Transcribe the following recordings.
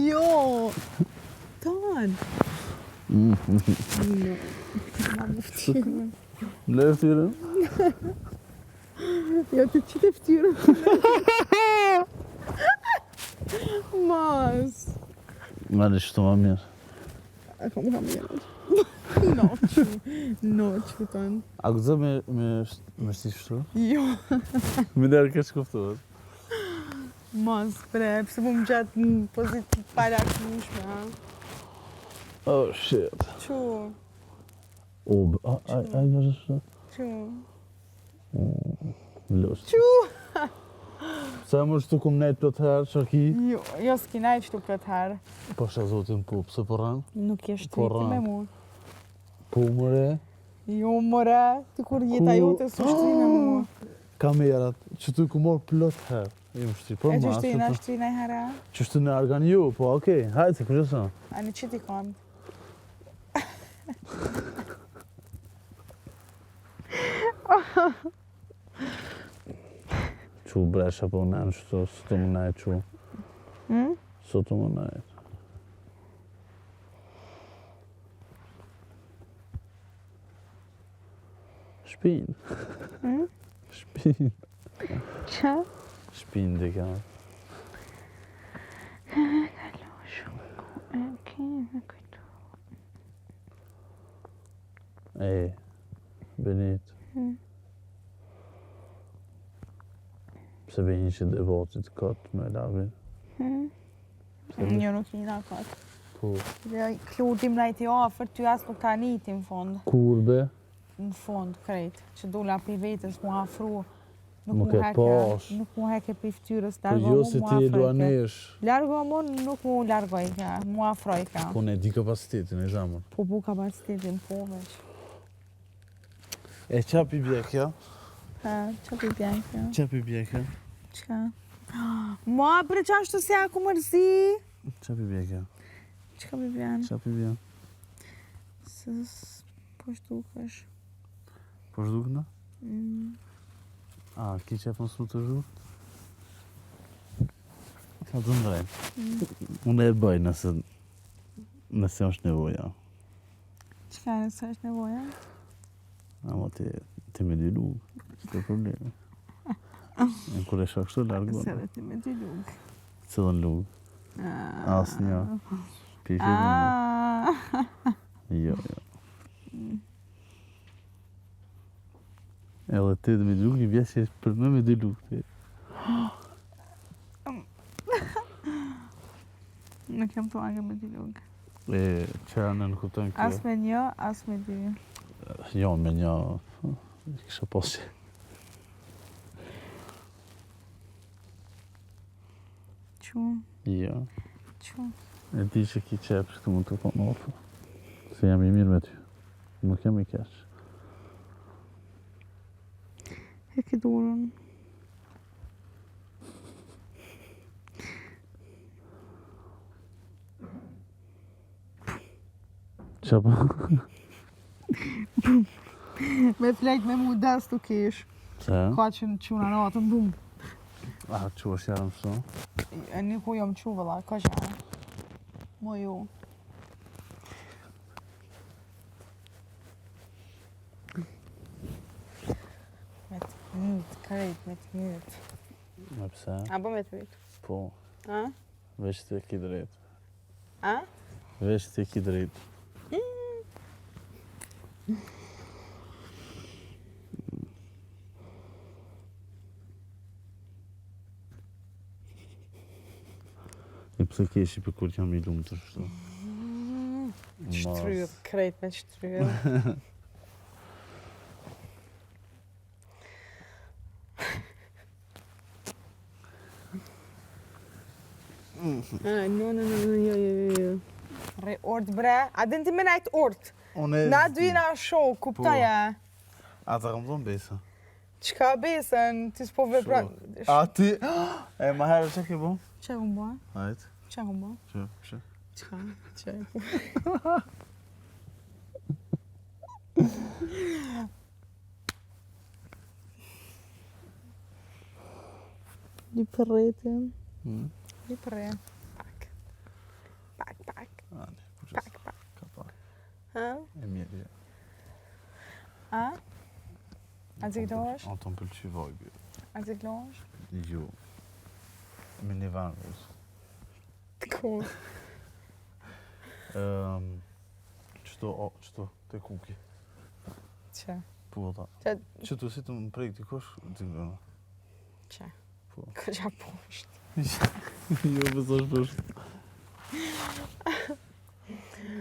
Jo! Ton! No. Ble ftyrën? Jo, ti qite ftyrën. Mas. Ma dhe shtu ma mirë. E kam mirë. No, që tonë. A gëzë me shti shtu? Jo. Me nërë kesh kuftuat. Mas, bre, pëse po më gjatë në pozitiv para këmushme, ha? Oh, shit. Qu? A gëzë shtu? Qu? Lust. Qu? Sa më shtu kum nejt plot herë, Shaki? Jo s'ki najt shtu plot herë. Po shta zotin po, pse po rran? Nuk je shtriti me mu. Po mëre? Jo, more, ti kur jeta jote s'u shtri me mu. Kamerat, që tu ku morë plot herë. Ju më shti, për E që masë. shtu i na shtri në herë? Që shtu në argan ju, po okej, hajtë se kërë sa. A në që ti kam? Qu bresha po në shtu, së të më najtë qu. Së të më najtë. Shpin. Shpin. Qa? Shpin dhe ka. E, Benit. Pse bëjnë që devotit këtë me labin? Jo, nuk i na katë. Po, Klutim najti afer, ty as nuk ta niti në fond. kur be? Në fond, krejt. Që dula pi vetës mu afru. Nuk e pash. Nuk mu heke pi ftyrës, Po largo jo mu, se mu ti e afroj ke. luanesh. Largo mu, nuk mu largoj ke, mu afroj ke. Po ne di kapacitetin e zamër. Po bu kapacitetin, po veç. E qa pi bjekja? Ha, qa pi bjekja? Qa pi bjekja? Qa? Ma, bre qa ashtu se aku mërzi? Qa pi bjekja? Qa pi bjen? Qa pi bjen? Po shtukesh. Po zhdukna? A, ki qef mësu të zhuk? Ka të ndrejnë. Unë e bëj nëse është nevoja. Qka nëse është nevoja? Ama ti me dy lugë, s'ke probleme. E kur e shak shtu largon. Se dhe ti me dy lugë. Cëllën lugë. Asë një. Pifi një. Jo. Edhe ti dhe me dy lugë, i vjes që për me dy lugë. Nuk jam të angë me dy lugë. E, që në në kuptojnë kjo? As me një, as me dy. Jo, me një, kisha posë. Qu? Jo. Qu? E di që ki qepë që të mund të konë ofë. Se jam i mirë me ty. Nuk jam i keq. E ki durën. Qa po? Me flejt me mu des të kish. Se? Ka që në quna natën, bum. A, që është jarëm shto? E një ku jom qu vëlla, ka që e. Mo ju. Me të myt, krejt me të myt. Me pse? A bo me të myt? Po, A? veç të ki drejt. A? Veç të ki drejt. E pse keshi për kur jam i lumë të shtu? Shtryr, krejt me shtryr. No, jo. Re ort bre, a din ti me najt ort? Na dyna show, kuptoja. A të kam zonë besa? Qka besën, ti s'po vepra... A ti? E ma herë që ke bo? Qa këm bo? Hajt. Qa këm bo? Që? Qka? Qa e po? Një përretin. Një përre. Pak. Ka pak. Ha? E mirë, ja. A? A ziklohesh? A të më pëlqy vajbë. A ziklohesh? Jo. Me një vanë, Cool. Qëto të kuki. Që? Po, ta. Qëto si të më prej t'i kosh, t'i grëna. Që? Po. Kërgja poshtë. Jo, besosh poshtë.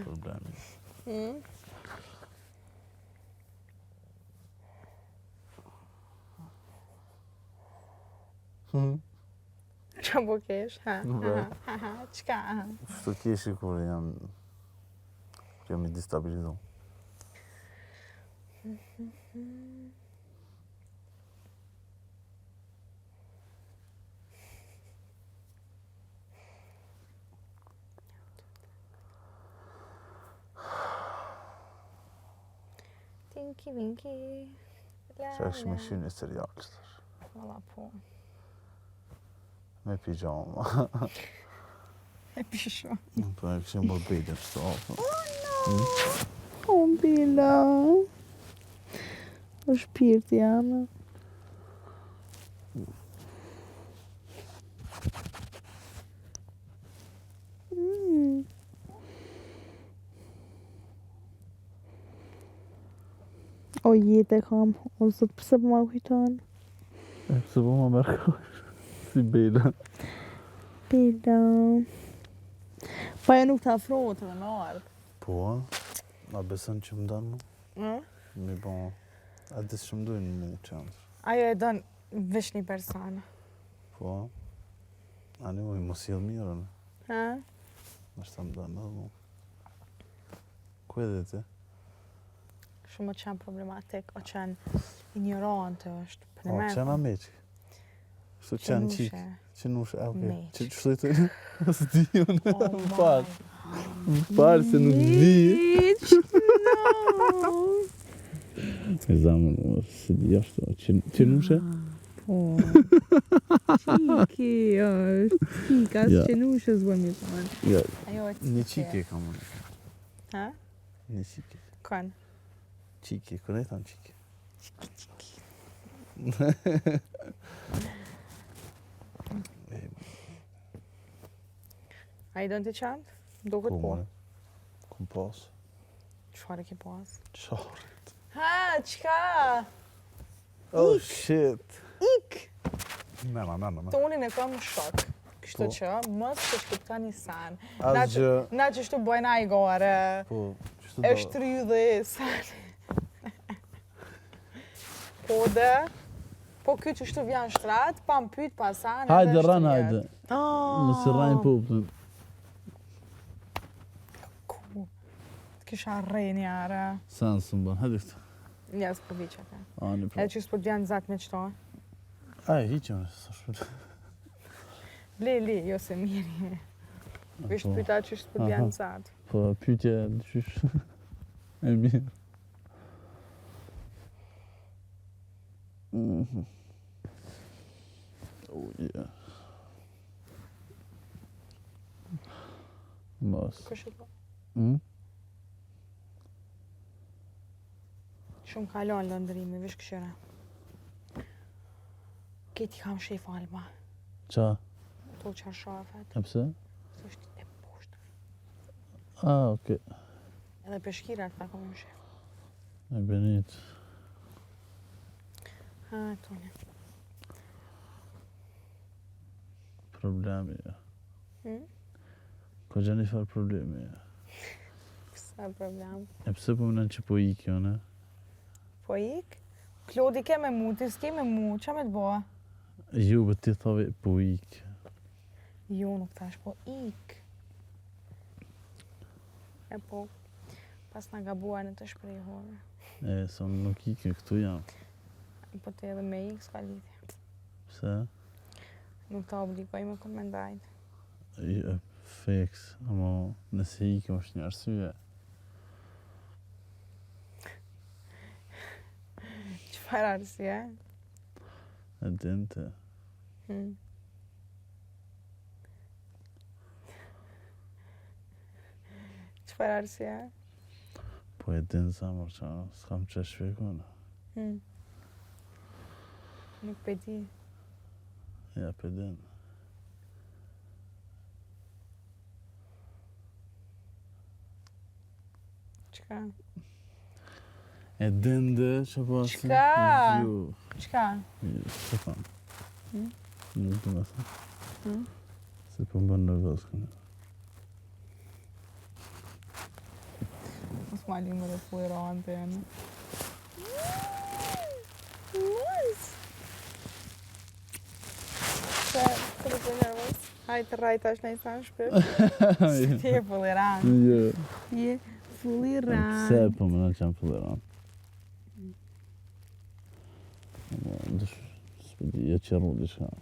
Problemi. Qa po kesh? Ha? Qka? Shto keshi kur jam i destabilizuar. Tinky Winky. Qa është me shy një serial, sëtash. Valla po. Me pijama. E pisho. Po e këshim bërë bejtë që të afë. O, Bila. O shpirti jam. O jetë e kam, o zot pëse po ma kujton? E pëse po ma mërkosh, si Bela. Bela. Pa jo nuk të afrohet edhe me ardhë. Po, a besën që më danë mu? Mi po, a disë që më dojnë mu qëndër. Ajo e donë vesh një person. Po, a një moj mos jelë mirën. Ha? Nështë ta më danë edhe mu. Ku edhe ti? Shumë o qenë problematik, o qenë ignorante është. O, qenë a meqë? Shtu qenë qikë? Qenushe, okej. Që shtu e të? Së di unë, më parë. Më parë se nuk di. No! E zamën, se di ashtu, qenushe? Po. Qiki është. Qika, së qenushe zbën mi përën. Ja, Ajo e një qike kam unë. Ha? Një qike. Kënë? Qike, kërë e thamë qike? A i dënë të qantë? Duket po. Kom pas. Qfar e ki pas? Qarit. Ha, qka? Oh, shit. Ik! Mena. Tonin e kam në shok. Kështu që, mos të shkupta një san. Asgjë. Na që shtu bojna i gore. Po, qështu da. Eshtë ryu dhe san. Po dhe, po kjo që shtu vjan shtrat, pa më pyt pa san. Hajde, rran, hajde. Mos i rrajnë popën. Ku? Kisha rrejnë jare. Sanë së më banë, hajde këtë. Nja s'po vi që ka. Ani, Edhe që s'po t'vjan zat me qëto. Aj, hiqëm, së shpër. Li, jo se miri. Vishtë pyta që s'po t'vjan zat. Po, pytje, qysh. E mirë. Oh, yeah. Mos. Kështë po? Mm? Shumë kalon lëndërimi, vish këshyra. Keti kam shef Alba. Qa? To qarshafet. E pëse? Së është e poshtë. Okej. Edhe peshkirat ta kom në shef. E benit. Tone. Problemi, ja. Ko gjeni farë problemi, ja. Kësa problem. E pëse po mënen që po iki, ne? Po ik? Klodi ke me mu, ti s'ke me mu, qa me t'boa? Ju, bë ti thove po ik. Jo, nuk thash, po ik. E po, pas nga gabuar në të shprehore. E, sa nuk iki, këtu jam. Po te edhe me ik, s'ka lidhje. Pse? Nuk ta obligoj me komendajt. Feks, ama nëse iki është një arsye. Qëfar arsye? E dinte. Çfarë arsye? Po e din zamër që s'kam që shpjegone. Nuk pe di. Ja, pe din. Çka? E din dhe që po asë? Çka? Jo. Çka? Se tham. Nuk du me tham. Se po më bën nervöz këne. Mos ma limë dhe fu i rohan të jenë. Nice! Se, të të bëj nervöz? Hajtë rajt ashtë në i sanë shpyr. Se ti e fulliran. Jo. Je fulliran. Pse po më në që jam fulliran? S'pëdi, e qërru diçka.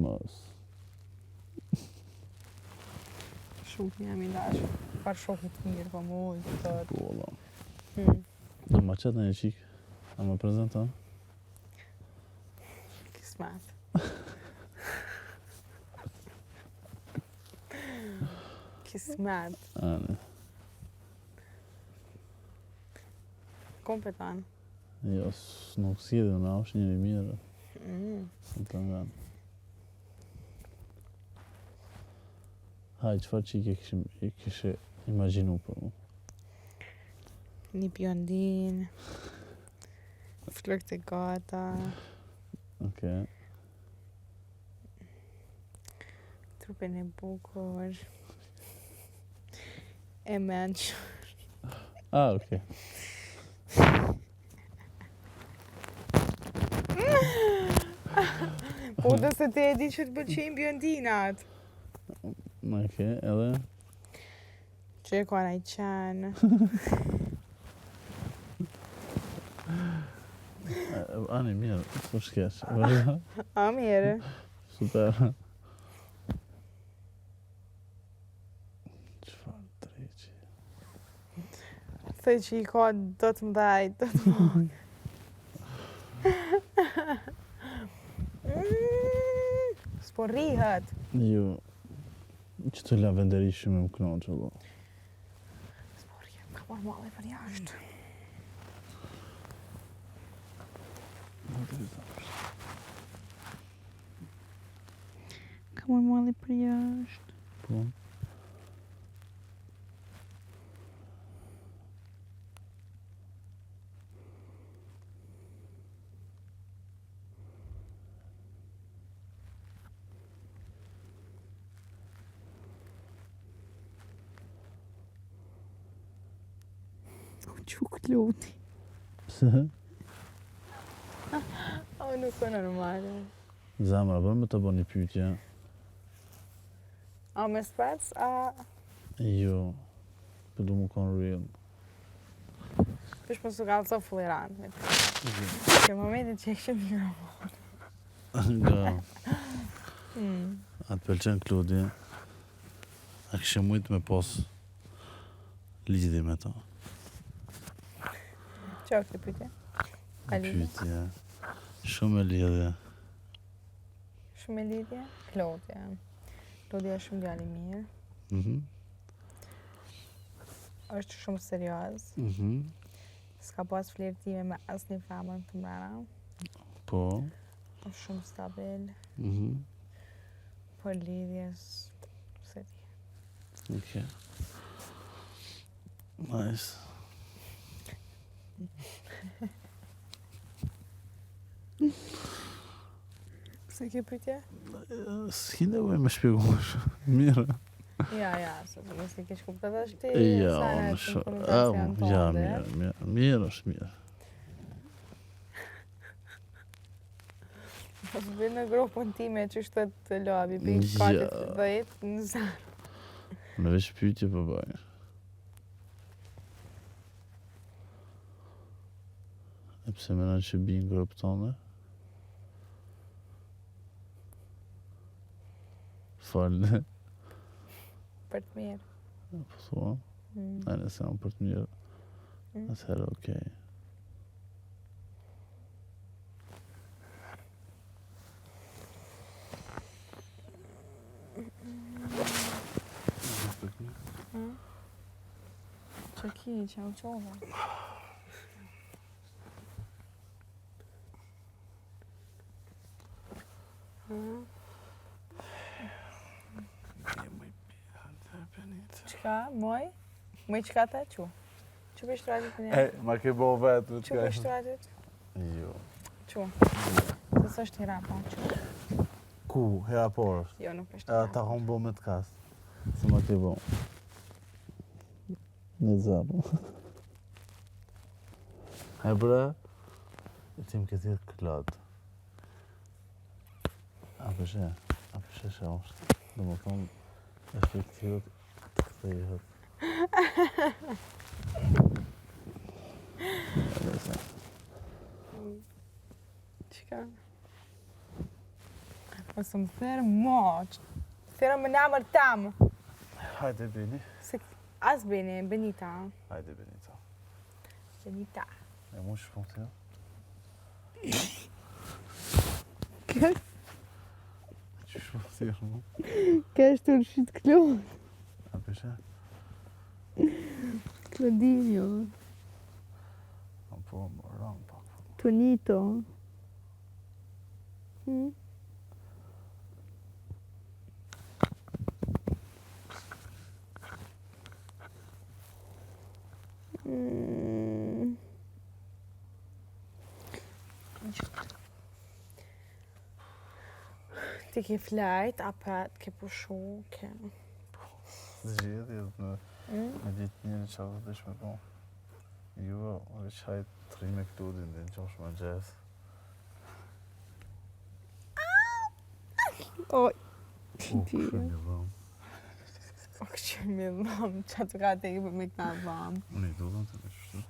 Mos. Shukë jam i dashë. Par shokët mirë, po mu ujtë të të... Po, Allah. Do ma qëtë në një qikë. A më prezenton? Kismet. Kismet. Ani. Kompetan. Jo, nuk si edhe në është njëri mirë. Së më të nganë. Haj, qëfar qikë e kishe imaginu për mu? Një bjondin. Flëk të gata. Okej. Trupin e bukur. E menç. Okej. Po dhe se te e di që të pëlqejnë bjondinat. Okej, edhe? Që e ka naj qenë. Ani, mirë, s'po shkesh. A, mirë. Super. Qëfar të reqi? Thej që i ka do të mdajt, do të mdajt. S'po rrihet. Jo, që të lavenderi shumë më knoqë, që do. S'po rrihet, ka marrë malli për jashtë. Ka marrë malli për jashtë. Po. Quk luti. Pse? O, nuk o normale. Zamra, bërë me të bërë një pyetje. A me spec, a... Jo, për du mu konë real. Pish më su kalë të fulliran. Që momentin që e kështë mikrofon. Nga. A të pëlqen Klodi? A kështë mujtë me pos lidhje me ta? Që o këtë pyetje? Pyetje. Shumë e lidhje. Shumë e lidhje? Klodja. Klodja është shumë djali mirë. Është shumë serioz. S'ka pas flirtime me asnjë femër të mrena. Po. Është shumë stabil. Për lidhjes... se di. Okej. Nice. Pse ke pyetje? S'ki nevojë me shpjeguar. Mirë. Ja, se nëse ke kuptuar tash ti. Ja, mirë është mirë. Po vjen në grupën time që është të lavi, për katë të dhejtë në zarë. Në veç pyetje për bëjë. E pse menon që binë grupë tonë? Falë. Për të mirë. Po thua? A nëse janë për të mirë. Atëherë, okej. Që ki, që u qova? Qka, moj? Moj qka te qu? Që për shtratit për një? Ma ke bo vetë. Që për shtratit? Jo. Qu? Se së është hira pa qu? Ku, hera por është? Jo, nuk për shtratit. Ta hon bo me të kasë. Se ma ke bo. Në zarë. E bre, e tim këtë jetë këllatë. A përshë shë është. Dhe më thonë, efektivët të këthejhet. Qka? Ose më thërë moq. Thërë më namër tamë. Hajde, Beni. As Beni, Benita. Hajde, Benita. Benita. E mu që shpon të jo? Kë? Që shpon të jo, mu? Ka është të rëshit Klod. A përshë? Klodinjo. A po, më rëmë pak. Tonito. Ti ke flajt, apet, ke pushu, ke... Zgjedhje me ditë njëri që avë dhe shme po. Jo, veç hajtë të rime Klodin dhe në qosh me gjesë. Oj, Kështë një dhëmë. o kështë një dhëmë, që të ka te i për me këta dhëmë. Unë i dudhëm të në qështu.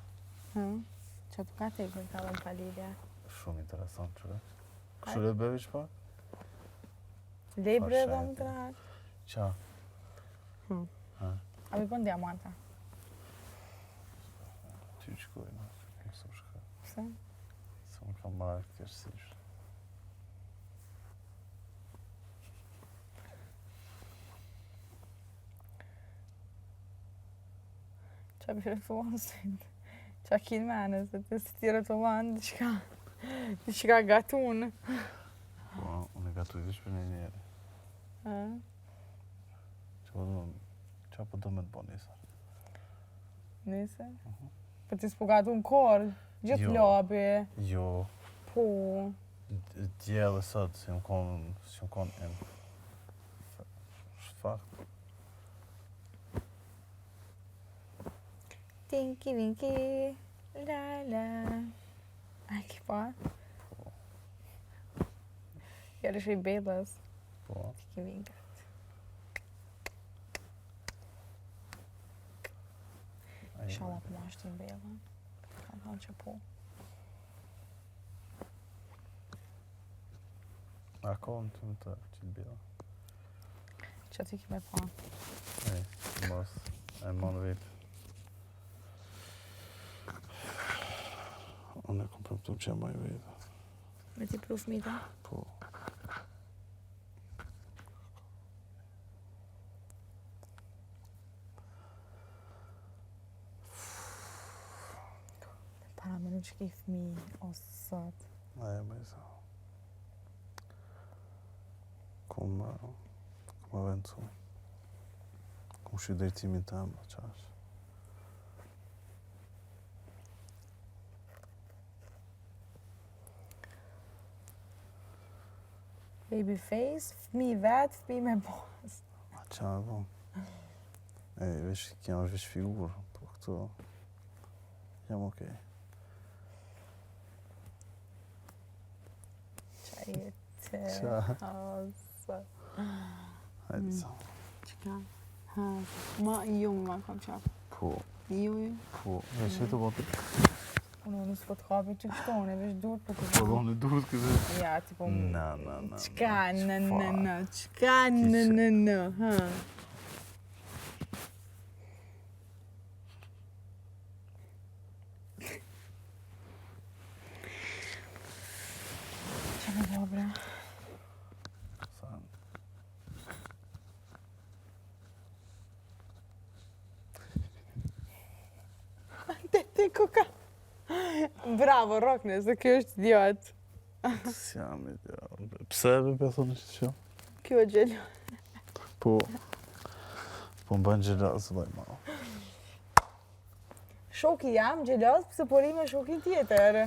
Që të ka te i për këta dhëmë palidja. Shumë interesant qëre. Kështu bevi që pak? Lebre dhëmë të ratë. Qa? A mi pon diamanta. Ty që kojnë, këmë së shka. Pse? Se më kam marrë këtë kërësish. Qa për të vonë sëjtë. Qa kinë mene, se të si tjere të vanë, diqka gatunë. Po, unë e gatu i vish për një njeri. Qa po do me të bo njësër? Nise? Për ti s'po gatu në korë, gjithë labi. Jo. Po. Djellë e sot, si më konë em. Shtë fakt. Tinky Winky, la la. A ki pa? Po. Jere shë i Bellës. Po. Tinky Winky. Shala për ma është i Bellën. Ka thonë që po. A kohën të më të që të bjella? Që ti ki me pa. Mos, e mon vitë. Unë e kom përptu që e maj vitë. Me ti pru fmita? Po. Para me nuk që ki fmi, o sot. E me sa. Kom avencu. Kom shy drejtimin të emë, qash. Baby face, fmi vetë, fmi me bos. A qa e bon? Vesh, kja është vesh figurë, po këto... Jam okej. Qa jetë... Qa? O sot. Hajde sa. Qka? Ha, ma ju ma kam qafë. Po, Ju. po. Vesh, e të botë. Unë s'po të kapi që kështone, vesh dur për të Po, donë durët këtë. Ja, tipo... Na. Qka, në, qka, në, ha. Kuka. Bravo, Rokne, se kjo është idiot. S'jam idiot. Pse e be thoni që? Kjo e gjelo. Po më bën gjeloz, vaj ma. Shoki jam gjeloz, pëse pori me shokin tjetër.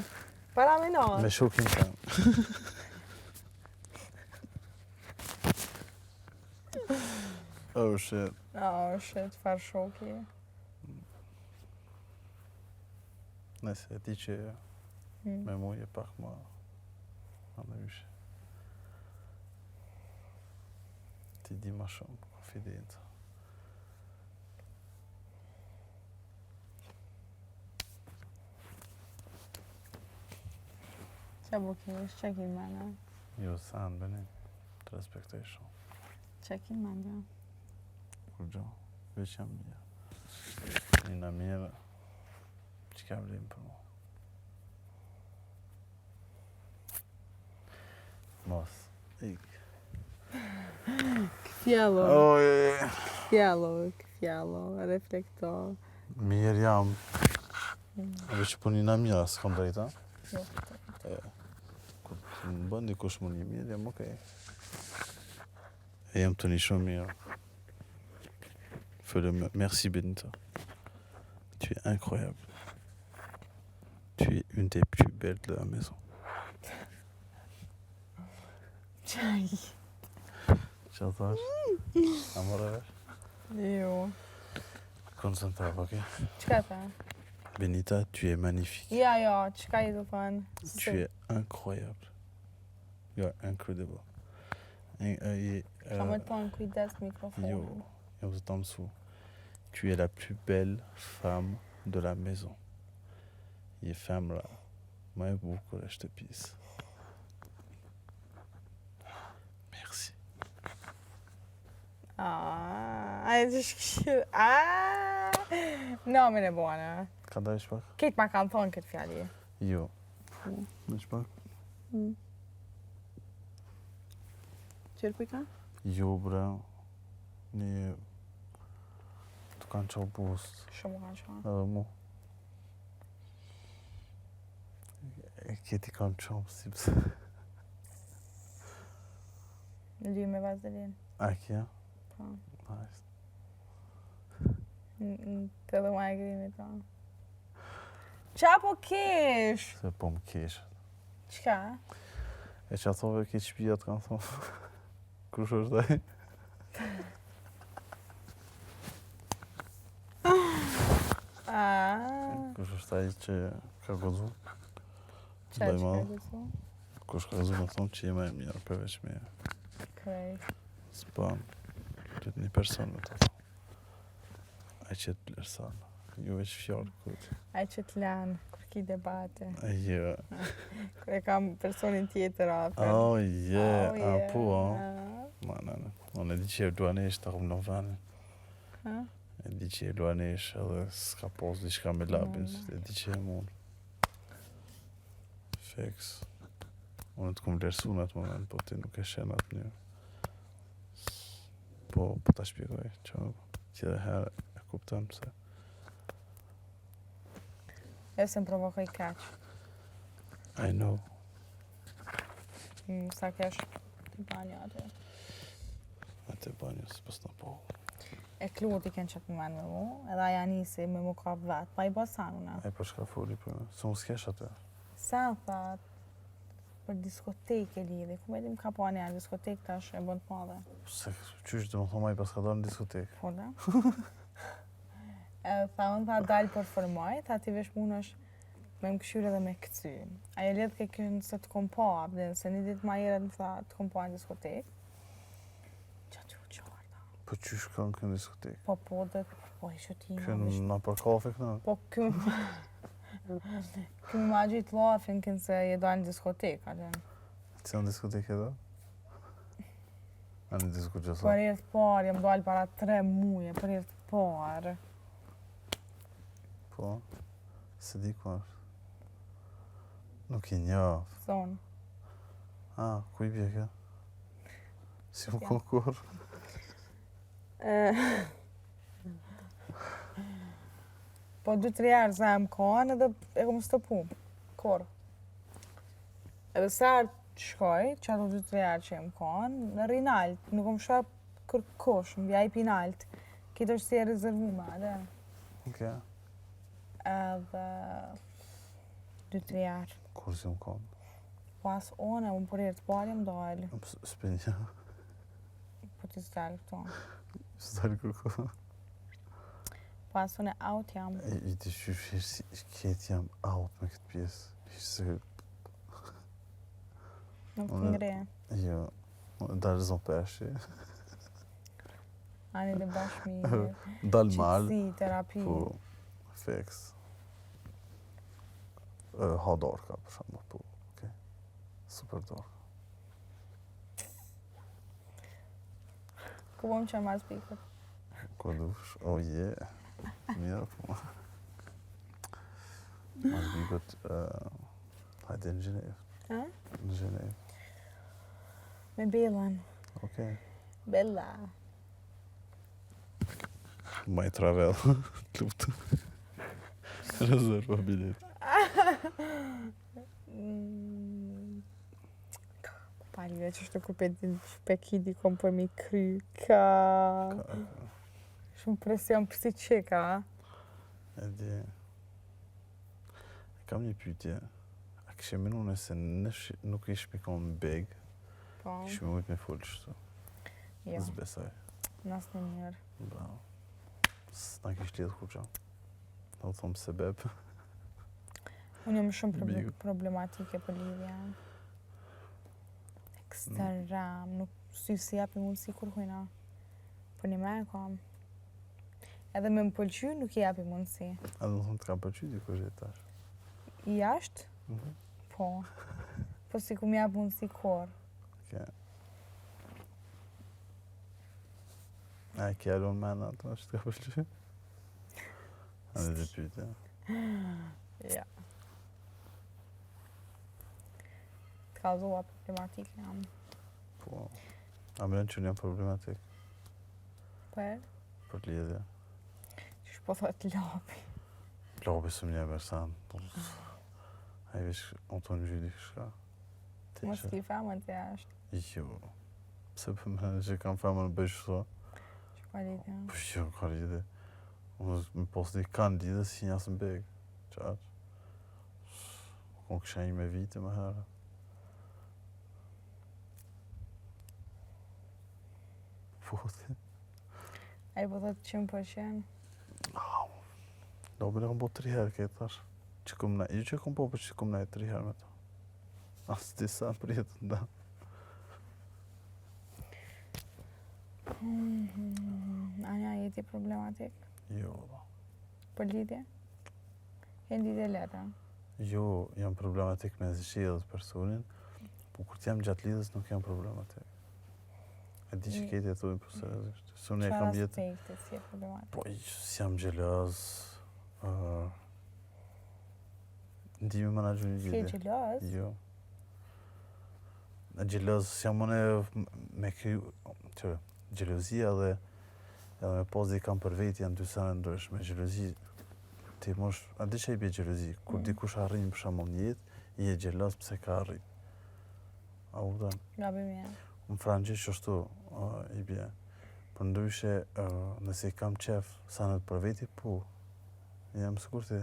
Para me në. Me shokin tem. Oh shit. Oh shit, far shoki. Nëse e ti që me mu je pak ma në yshe. Ti di ma shumë, konfidenca. Qa bukish, qa kin mene? Jo, sa në benin, të respektoj shumë. Qa kin mene? Kur gjo, veç jam mirë. Nina mirë, që ka vlim për mu. Mos, ik. Këfjallo, Oj, këfjallo, reflekto. mirë jam. Veç për Nina mirë, s'kam drejta. Jo, Kur të më bën dikush më një mirë, jam okej. E jam të një shumë mirë. Merci Benita. Tu es incroyable. Tu es une des plus belles de la maison. qaj. Qa thash? Amore vesh? Jo. Koncentrava, okej? Qka ta? Benita, tu es magnifique. Ja, qka i të thënë? Tu es incroyable. You are incredible. Ka me të thonë kujdes mikrofonin. Jo, jam të të mësu. Tu es la plus belle femme de la maison. Je femra më e bukur e shtëpisë. Merci. Ai të shkishë. Namin e bane. Ka dajsh pak? Ketë ma kanë thonë këtë fjali. Jo. Dajsh pak? Qërë për ka? Jo, bre. Një... Të kanë qo boost. Shumë kanë qo. Edhe mu. E këti kanë qo, si pëse. Lyë me vazelin. A kja? Po. Nice. Të dhe ma e grimi ta. Qa po kesh? Se po më kesh. Qka? E që athove ke shpijat kanë thonë. Kush është daj? Kush është ai që ka gozu? Qa që ka gëzu? Kush ka gozu më thonë që jema e mirë përveç me Krejt. s'pan. Të një person me të thonë. Ai që të lërsan. Jo veç fjallë këtë. Ai që t'lanë, kur ki debate. Jo. Kur e kam personin tjetër afer. Oh, yeah. A po, Ma, nane. Unë e di që e luanesh të akumë në vanin. Ha? E di që e luanesh edhe s'ka pos diçka me labin. E di që e mund. Feks. Unë të kumë lërsu në atë moment, po ti nuk e shenë atë një. Po ta shpjegoj. Që tjede herë e kuptan pëse. E se më provokoj kaq. I know. Sa kesh t'i banja atë. Atë banjës, pas në po. E kluti kënë që të menë me mu, edhe aja nisi me mu kap vetë, pa i basanuna. E për shka foli për me. Së më s'kesh atë. Sa thot, për diskotek e lidhi, ku me dim ka po anë diskotek tash e bënd madhe. Se qysh dhe më thoma i pas ka dorë në diskotek. Fola. Edhe tha unë tha dalë për formaj, tha ti vesh mund është me më këshyre dhe me këcy. Ajo lidh ke kënë se të kom pa, se një ditë ma jere të tha të kom pa në diskotek. Qa që u qarta? Po qysh kanë kënë diskotek? Po dhe, po i shëtina. Kënë në për kafe kënë? Po këmë ma gjitë lafin kënë se je dalë në diskotek, alen. Që në diskotek e do? A në diskotek gjësa? Për herë të parë, jam dalë para 3 muje, për herë të parë. Po, se di ku është. Nuk i njaf. Thonë. Ku i bje kjo? Si më konkur? Po 2-3 herë sa më kanë edhe e kom stopu. Kur. Edhe sa shkoj, që ato 2-3 herë që më kanë, në rinalt, nuk kom shua kërkosh, më vjaj pinalt. Këtë është si e rezervume, edhe. Okej. Edhe 2-3 herë. Kur si më kanë? Pas one, unë për herë të pari më dalë. S'penja. Po t'i s'dalë këto. S'dalë kërko. Pas unë out jam. I të shqysh, këtë jam out me këtë pjesë. Ishte Nuk të ngre. Jo, dalë zon peshi. Ani dhe bashkë Dalë malë. qëtësi, terapi. Po, fix. Hodorka, për shumë, po. Okay. Super dorka. Ku bom që marrë spikët? Ku dush? Oh, yeah. Mira, po. Marrë spikët, hajde në Gjenevë. Ha? Në Gjenevë. Me Bellën. Okej. Bella. My travel. Luftë. Rezerva bilet. Palive që shtë kupeti kom për mi kry. Ka... Shumë presion psiqika. E di. Kam një pyetje. A kështë minu nëse nuk ish pikon beg, Po. kështë me ujtë me full qështu. Jo, Zbesoj. nas në njërë. Bravo. S'na kështë tjetë kur qa. Do të thomë sebeb. Unë jam shumë Bigu. problematike për lidhja. Ekstrem, nuk si japi mundësi kur hujna. Për një me e kam. Edhe me më pëlqy, nuk i japi mundësi. A do të thonë të kam përqy dikush e tash. I jashtë? Po. Po si ku më jap mundësi kur. Okej. A e kja lunë mena ato, është ka përqy? A dhe dhe pyte. Ja. Të kalzova problematike jam. Po. A më rënë që një problematik Për? për lidhja. Që shpo thot lapi. Lobi së më një versan. A i vish, o të në gjyli shka. Mos ti femën të jashtë. Jo. Pse për më që kam femën në bëjsh shto. Që ka lidhja. Po jo, ka lidhje. Unë më posë një kanë lidhje si një asë në begë. Qatë. Unë kësha një me vite më herë. Po të. A i po thot 100%. Do bële kom po 3 herë këtë tash. Që kom na, jo që kom po, për që kom na e 3 herë me ta. Asë disa për jetën da. Anja, jeti problematik Jo, da. për lidhje? E në lidhje leta. Jo, jam problematik me zgjidhjet personin, po kur t'jam gjatë lidhjes nuk jam problematik. E di që këtë jetojnë për seriozisht. Se unë e kam Çfarë jetë. aspekte si e problematik? Po, s'jam gjeloz. Ndi me menagju një Si e lidhje. gjeloz? Jo. Gjeloz, s'jam mëne me kryu, që gjelozia dhe edhe me pozi kam për vetë janë dy sene ndryshme. Gjelozi, ti mosh, a di që i bje gjelozi? Kur dikush arrin për shembull një jetë, i e gjeloz pse ka arrit. A u kupton? Gabim ja. Në frangjesh ashtu i bje. Për ndryshe, nëse i kam qef sanet për veti, po, jam sikur ti.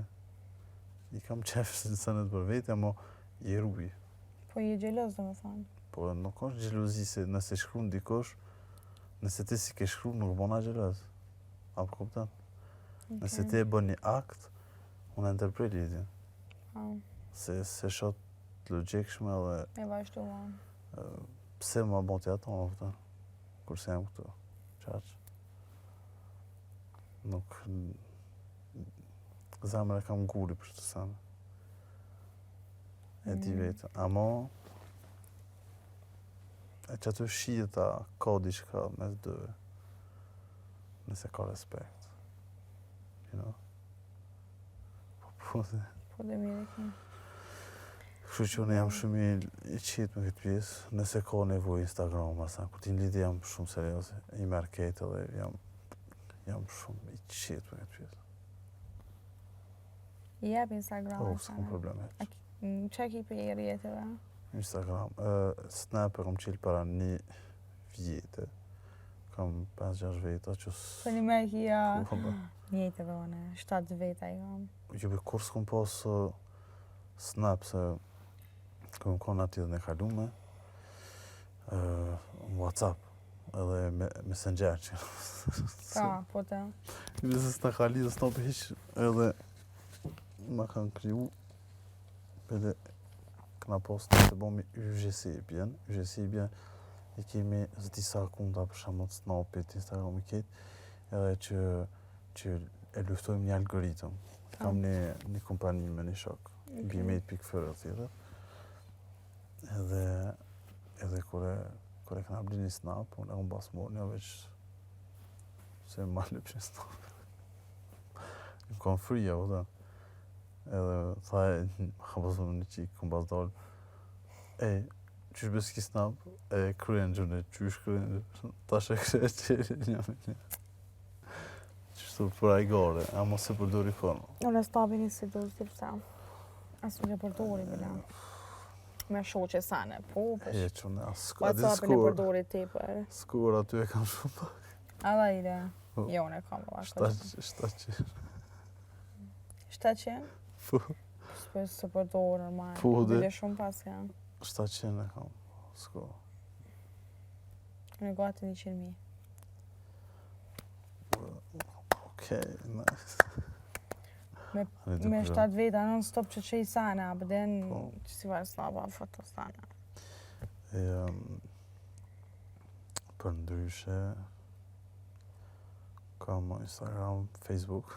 I kam qef sanet për veti, ama i rubi. Po i gjeloz do me thonë. Po nuk është gjelozi se nëse shkruan dikush, nëse ti si ke shkruar nuk bëna gjeloz. Apo kupton? Nëse ti e bën një akt, unë e ndërprej lidhjen. Se shot logjikshme dhe E vazhduan. pse më bën ti ato, më kupton? Kurse jam këtu. Qaç. Nuk zemra kam guri për të sanë. E di vetë. Amo e që aty shihet ta ka diçka mes dyve. Nëse ka respekt. You know? Po, Po dhe mirë e kim. kështu që unë jam shumë i qitë me këtë pjesë. Nëse ka nevojë Instagram, asa, kur ti në lidhje jam shumë serioze. I merr ketë dhe jam shumë i qitë me këtë pjesë. Jep Instagram. S'kom probleme. Që ki për i rjetëve? Instagram. Snap e kom qilë para 1 vjetë. Kam 5-6 veta që Për një me kia njëtë dhe one, 7 veta i kam. Jo be kur s'kom pas Snap se kom konë ati dhe në kalume. WhatsApp edhe Messenger që Po të. Nëse s'na ka lidhë Snap hiq edhe ma kanë kriju edhe këna pas të bomi UGC i bjen. UGC i bjen i kemi disa akunda për shembull Snapit, Instagram i ketë, edhe që e luftojmë një algoritëm. Kam një kompani me një shok, Bimate.fr tjetër. Edhe kur e këna bli një Snap, unë e kom pas morë një veç se ma lëpsh një Snap. Më kom free, apo ta. Edhe tha ka pas më një qikë, kom pas dalë. Qysh bes ki Snap, kryen gjune, qysh kryen gjune, tash e kështë qërë një me një. Qështu për a i gare, a mos e përdori kono. Unë e Snapin i si do të përsa. Asë më e përdori, bila. Me shoqe sane, po. Që unë, WhatsAppin e përdori ti për. Skur aty e kam shumë pak. Ada ide. Jo, unë e kam baka. 700. 700? Po. S'pës se përdori normal. Po, dhe. Bile shumë pas janë. 700 e kam, skur. Unë e gati 100.000. Okej, nice. Me 7 veta non-stop që i sana, bëden Po. që si varë Snapa, foto sana. Për ndryshe, kam Instagram, Facebook.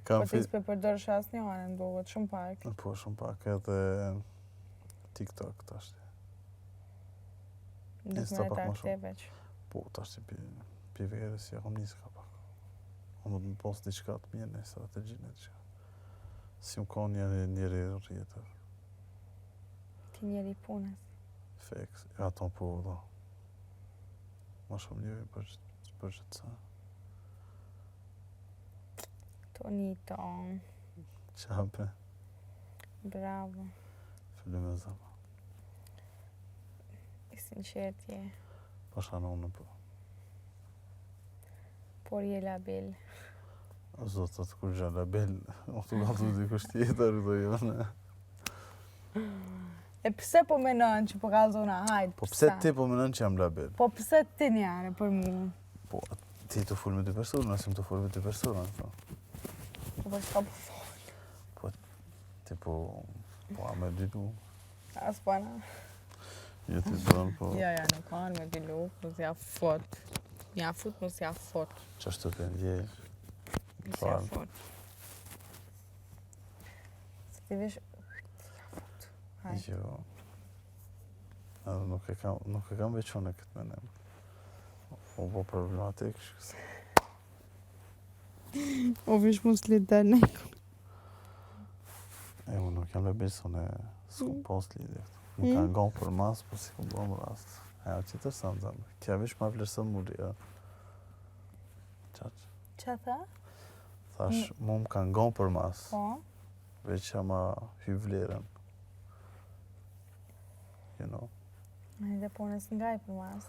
Po ti s'pe përdorësh asë një anë, ndohet shumë pak. Po, shumë pak edhe TikTok tash. Nuk Insta me pak ta më shumë. aktive që. Po, tash pi verës ja kom nisë ka pak. Unë do të më posë diçka të mirë në strategjinë e diçka. Si më ka njëri rjetër. Ti njeri punës. Feks, ato po do. Ma shumë njëri për që të sa. Tonito. Qape, Bravo. fillim e zama. I sinqertje. Pasha në unë po. Por je labil. Zotë të kur gjallë bel, o të gatu dikush tjetër, do jone. E pse po menon që po ka zona hajt? Po pse ti po menën që jam label? Po pse ti njare për mu? Po, ti të full me 2 persona, nësim të full me 2 persona, po. Po për s'ka po fol. Ti po a me dilu. As pana. Jo ti dënë, po. Ja, nuk kanë me dilu, mos ja fot. Ja fut, mos ja fot. Qashtu të ndjej. Mos ja fot. Se ti vish... Hajt. Jo. Edhe nuk e kam veçone këtë menem. O po problematik, shkëse. O vish mos lidhe ne. Unë nuk jam label, se unë s'kom pas lidhje. Nuk kanë gonë për mas, po si kom bërë më rast. Ajo që të samë zamë. Kja vish ma vlerësën muri, ja. Qaq. Qa tha? Thash, mu më kanë gonë për mas. Po. Veç që ma hy vlerën. You know? Në dhe punës ngaj për mas.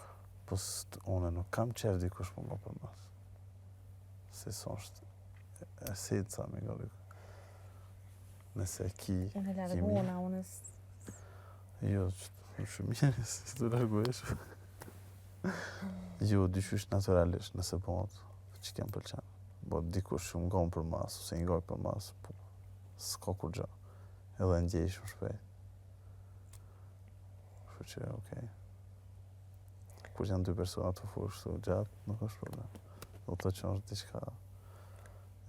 Po unë nuk kam qef dikush më gonë për mas. Se son shtë. E sejtë sa me gëllik. Nëse ki... Unë e largona, unë Jo, që shumë mirë, si të largohesh. Jo, dyshysh naturalisht, nëse bëhet që kem pëlqen. Po dikush shumë gonë për mas, ose ngoj për mas, po s'ka kur gjë. Edhe ndjej shumë shpejt. Kështu që, okej. Kur janë 2 persona të fush të gjatë, nuk është problem. Do të që është diçka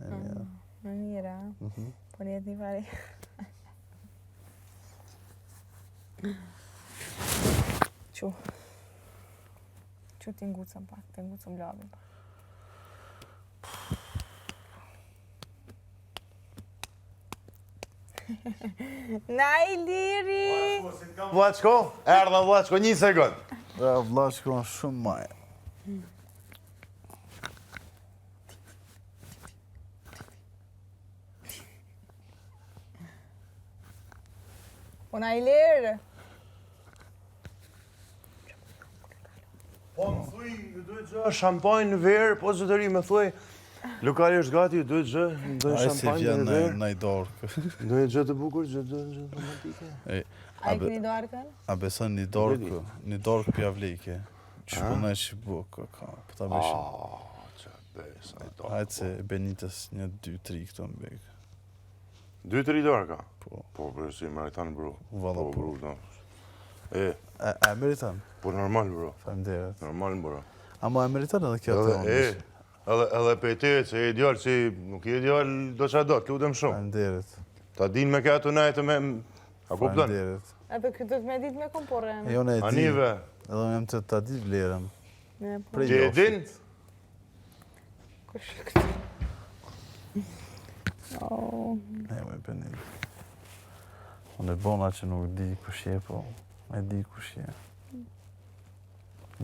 e mirë. Në mira, po njetë një pari. Qu ti ngucëm pak, ti ngucëm labin pak. Na i liri! Vlaçko, erdha Vlaçko, 1 sekund. Ja, Vlaçko është shumë maje. Unë a i lirë. Po, më thuj, ju duhet gjë shampanjë në verë, po zotëri më thuj, lokali është gati, ju duhet gjë, ju duhet Ai se shampanjë vjen në verë. në dorkë. Duhet gjë të bukur, gjë romantike. A i këni dorkën? A beson një dorkë pjavlike. Që punoj që bukë, ka, po ta bëshim. Që besa, i dorkë. Hajtë se Benitez 1, 2, 3 këto në bekë. 2-3 dorka? Po. Po, për si Maritan, bro. Valla po. Bro, A meriton? po normal, bro. Faleminderit. Normal, bro. Ama e meriton edhe kjo të Edhe, edhe për te, që e ideal, që nuk e ideal do që do, të lutem shumë. Faleminderit. Ta din me këtë najtë me... A kupton? Faleminderit. Edhe këtë do të me ditë me komporën. Jo në e di. Anive, Edhe unë jam të ta di vlerën. Ne, po. Prej që e din? Kush këtë? Oh. Ne me Benit. Unë e bona që nuk di kush je, po e di kush je.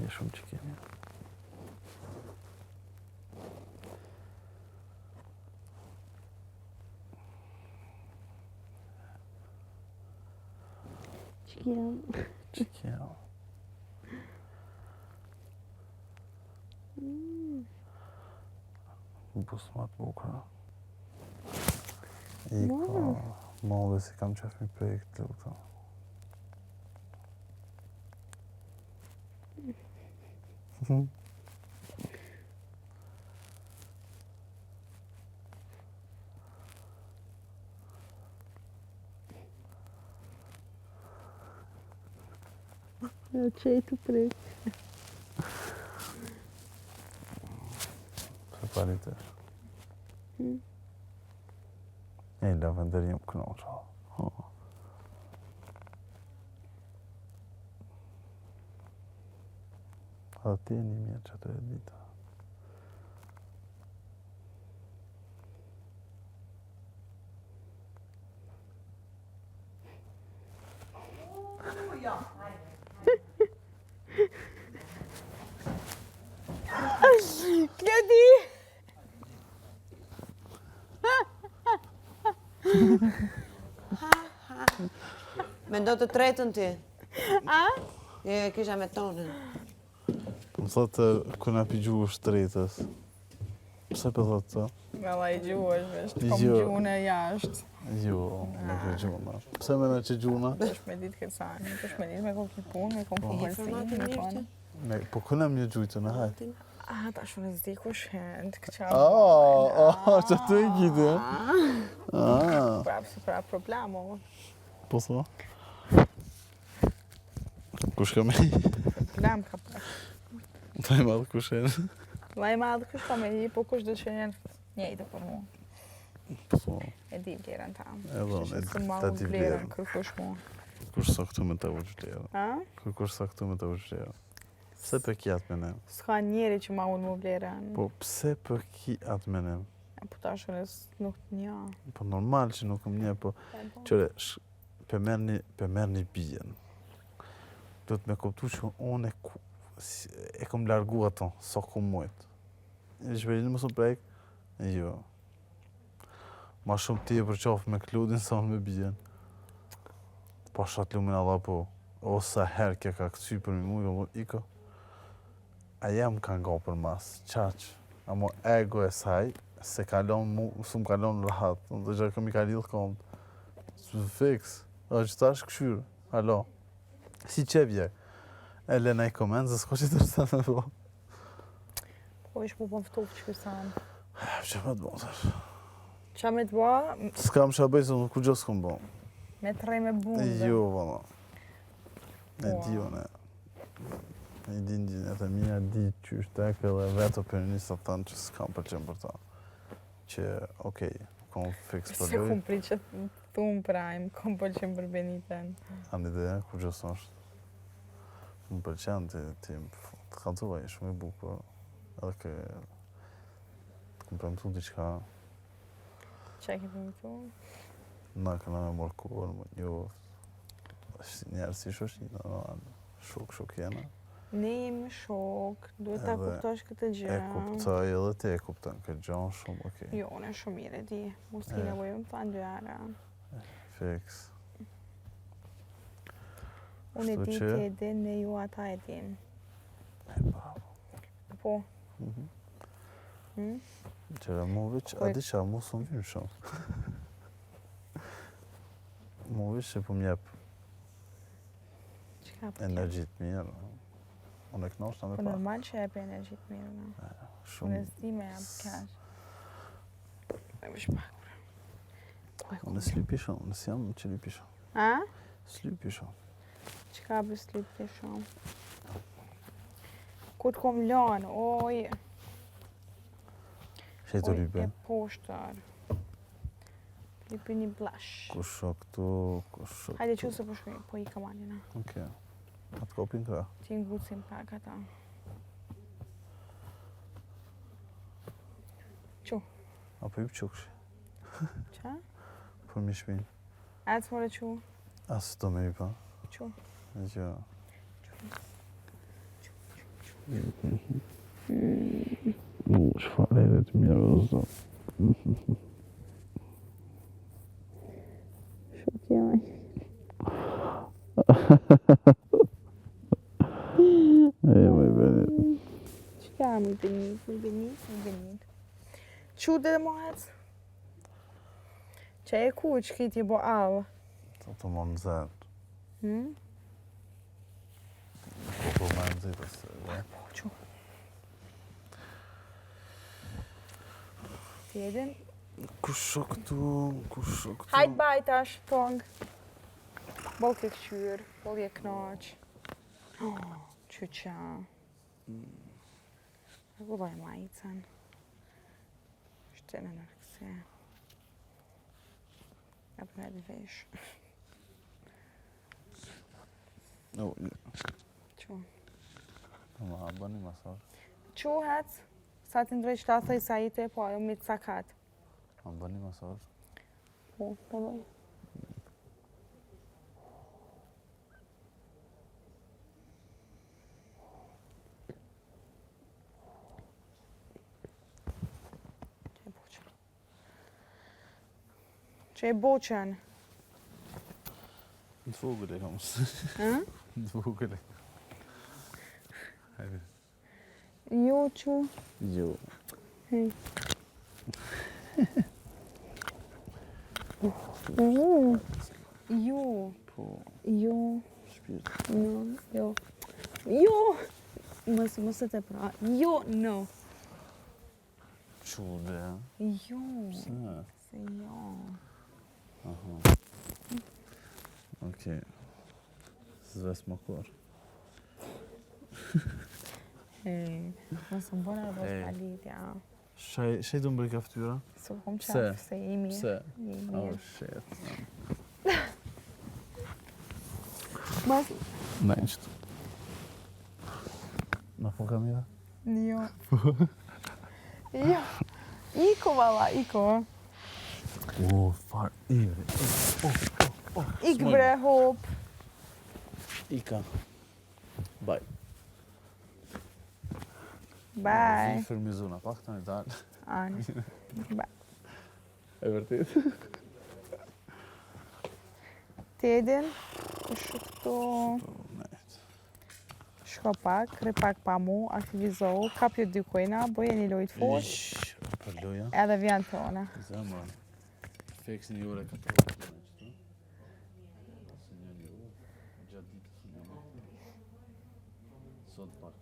Je shumë që keni. Që kena. Busë ma të bukra. I ka, dhe si kam qef mi prej këtë luta. Ja qej të prej. Se paritesh. E lavenderi më knoqa. A ti e një mirë që të e dita. Kledi! Mendo të tretën ti? A? Je kisha me tonën. Më thotë kuna pi gjuhë shtretës. Pse për thotë të? Valla i gjuhë është vesh, të kom Jo. gjuhën e jashtë. Jo, nuk e gjuna. Pse me në që gjuna? Është me ditë këtë sani, është me ditë me kom këtë punë, me kom I përmërësi, formatin me mirë konë. ti? Po këna më një gjujtë në hajtë. Ta shumë e zdi ku shend, këqa Që të e gjite? Prapë si prapë problemo. Po thua? Kush ka me i? Problem ka për. Ta i madhë kush e në? La i madhë kush ka me i, po kush do që njerë njejtë për mu. Po thua? E di vlerën ta. Edhe unë, ta di vlerën. vlerën. Kërkush mu. Kush sa këtu me ta u gjlerë? A? Kush sa këtu me ta u gjlerë? Pse për ki atë me ne? S'ka njeri që ma unë mu vlerën. Po pse për ki atë me ne? Po ta shërës nuk të nja. Po normal që nuk më një, po qëre, për merë një bijen. Do të me kuptu që unë e kom largu ato, so kom mujtë. E shperinë më së prejkë? Jo. Ma shumë ti e përqofë me kludin sa unë me bijen. Po shatë lumin Allah po. O sa herë kja ka këcy për mi mujë, iko. A jam ka nga për mas, qaq. Amo ego e saj, se kalon mu, su më kalon rahat. Dhe gjë këmi ka lidhë kom. Së fix. O që ta është këshyrë. Alo. Si qevje. E lena i komend, zë s'ko që të rësa me po. Po ishë mu pëmftof që kësan. Që me të botër. Qa me të ba, S'kam që a bëjë, se nuk kur gjë s'kom bo. me të rej me bundë. Jo, valla. E di unë. E di në gjinet e mija, di që është tek edhe vetë opinionistë të thënë që s'kam përqenë për ta. Që, okej, kom fix për Se dojë. kum pri që thumë prajmë, kom pëlqim për Beniten. Anë ideja, kur gjësë është. Më përqenë të kaltuaj, shumë i bukur. Edhe ke... Të këmë premtu diqka, Qa ke për më tu? na këna me morë kur, më një... Njerë si shoshina, shok jena. Ne jemi shok, duhet ta Edhe kuptosh këtë gjë. E kuptoj edhe ti e kupton këtë gjanë shumë okej. Jo, unë shumë mirë e di. Mos t'i nevojë më thanë dy ara. Fix. Unë e Kështu di, që- ti e din, ne ju ata e din. Po. Qëra mu veç, a di qa, mu s'm vjen shumë. Mu veç që po m'jep Qka po energjit mirë. Unë e knashta me Po pak. normal që e pe energjit mirë, no. Unë e Shumë. s'di me jam kash. E më shpak, bre. Unë s'lypi shumë, unë s'jam që lypi shumë. A? S'lypi shumë. Qka bës lypje shumë? Ku t'kom lanë, oj. Që të lypi? E poshtar. Lypi një blash. Ku shok këtu, ku shok Hajde që se po shkoj, po i kam anina. Okej. Atë kopin këra. Ti ngucim pak ata. Qu? Apo i pëqukshi. Qa? Për mi shpinë. Ecë more qu? Asë të me i pa. Qu? E që... Shfar edhe të mirë o zot. Shok jaj. E, më i beni. Qka mi benit? Qu dhe dhe mohet? Që e ku që kiti bo avë? Të më në zërë. Hmm? Po po më në zërë, se... Po, qu? Ti edin? Ku shok këtu, ku shok këtu... Hajt bajtash, tong. Bol ke këqyr, bol je knaq. Që qa. E gulloj majicën. Shtë në nërkëse. E për edhe vesh. No, Qu? ma bëni masaj. Qu hec? Sa të ndrej qëta thëj sa i të po, ajo mi të sakat. Ma bëni masaj. Po, po doj. Që e boqën? Në të vogële, kam së. Ë? Në të vogële. Hajde. Jo, që? Jo. Hej. Jo. Po, Jo. shpirt. No. Jo. Jo! Mos e të pra. Jo, no. Qude, ha? Jo. Se. Se jo. Aha. Okej. Zves më kur. Hej. Mos më bëna dhe Ej. palit, ja. Shaj du mbri ka ftyra? Se kom Pse? qaf, se i mirë. Pse? I Oh, mirë. shit. Mas, Nej, qëtu. Na po kamera? jo. Jo. Iko, valla, iko. Far ivri. Ik bre, hop. Ika. Baj. Bye. Fërmizuna, pak të një dalë. Ani. Bye. E vërtit? Ti edin? Kush këtu? Shko pak, kre pak pa mu, aktivizohu, kap ju dy kujna, bëje një lojt fort, Për loja. edhe vjen tona. Zemër. Feksin një ore këtë. Gjatë ditës një ore. Sot pak.